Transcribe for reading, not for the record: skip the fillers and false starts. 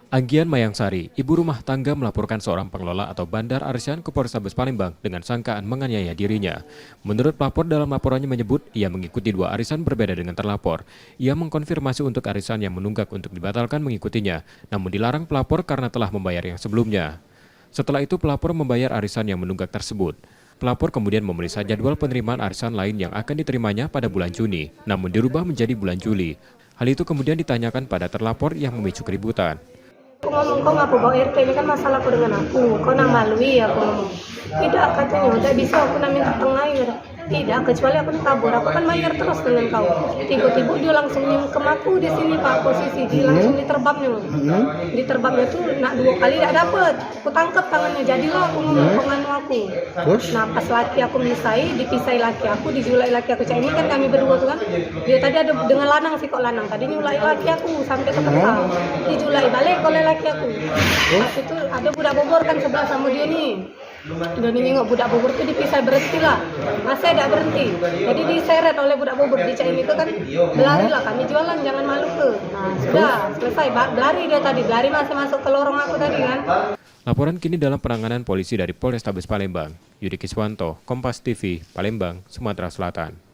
Anggian Mayangsari, ibu rumah tangga melaporkan seorang pengelola atau bandar arisan ke Polrestabes Palembang dengan sangkaan menganiaya dirinya. Menurut pelapor dalam laporannya menyebut ia mengikuti dua arisan berbeda dengan terlapor. Ia mengkonfirmasi untuk arisan yang menunggak untuk dibatalkan mengikutinya, namun dilarang pelapor karena telah membayar yang sebelumnya. Setelah itu pelapor membayar arisan yang menunggak tersebut. Pelapor kemudian memeriksa jadwal penerimaan arisan lain yang akan diterimanya pada bulan Juni, namun dirubah menjadi bulan Juli. Hal itu kemudian ditanyakan pada terlapor yang memicu keributan. Aku ngomong, kau ngapa bawa RT, ini kan masalah aku dengan aku, kau nak malui aku ngomong. Tidak katanya, tidak bisa aku nak minta tengah. Tidak, kecuali aku kabur, aku kan bayar terus dengan kau. Tiba-tiba dia langsung nyengkem aku di sini Pak, posisi, dia langsung diterbangnya. Diterbangnya tuh nak 2 kali tidak dapat, aku tangkap tangannya, jadilah aku ngomong penganu aku. Nah pas laki aku dipisai laki aku, dijulai laki aku, ini kan kami berdua tuh kan. Dia tadi ada dengan lanang sih kok lanang, tadi nyulai laki aku sampai ke tempat, dijulai balik oleh laki aku. Pas itu ada budak Bogor kan sebelah sama dia nih. Dan ini nggak budak Bogor tuh dipisah berhenti lah, masa tidak berhenti, jadi diseret oleh budak Bogor di Caim itu kan, berlari lah kami jualan jangan malu ke. Nah sudah selesai, berlari dia tadi, berlari masuk ke lorong aku tadi kan. Laporan kini dalam penanganan polisi dari Polrestabes Palembang. Yudi Kiswanto, Kompas TV, Palembang, Sumatera Selatan.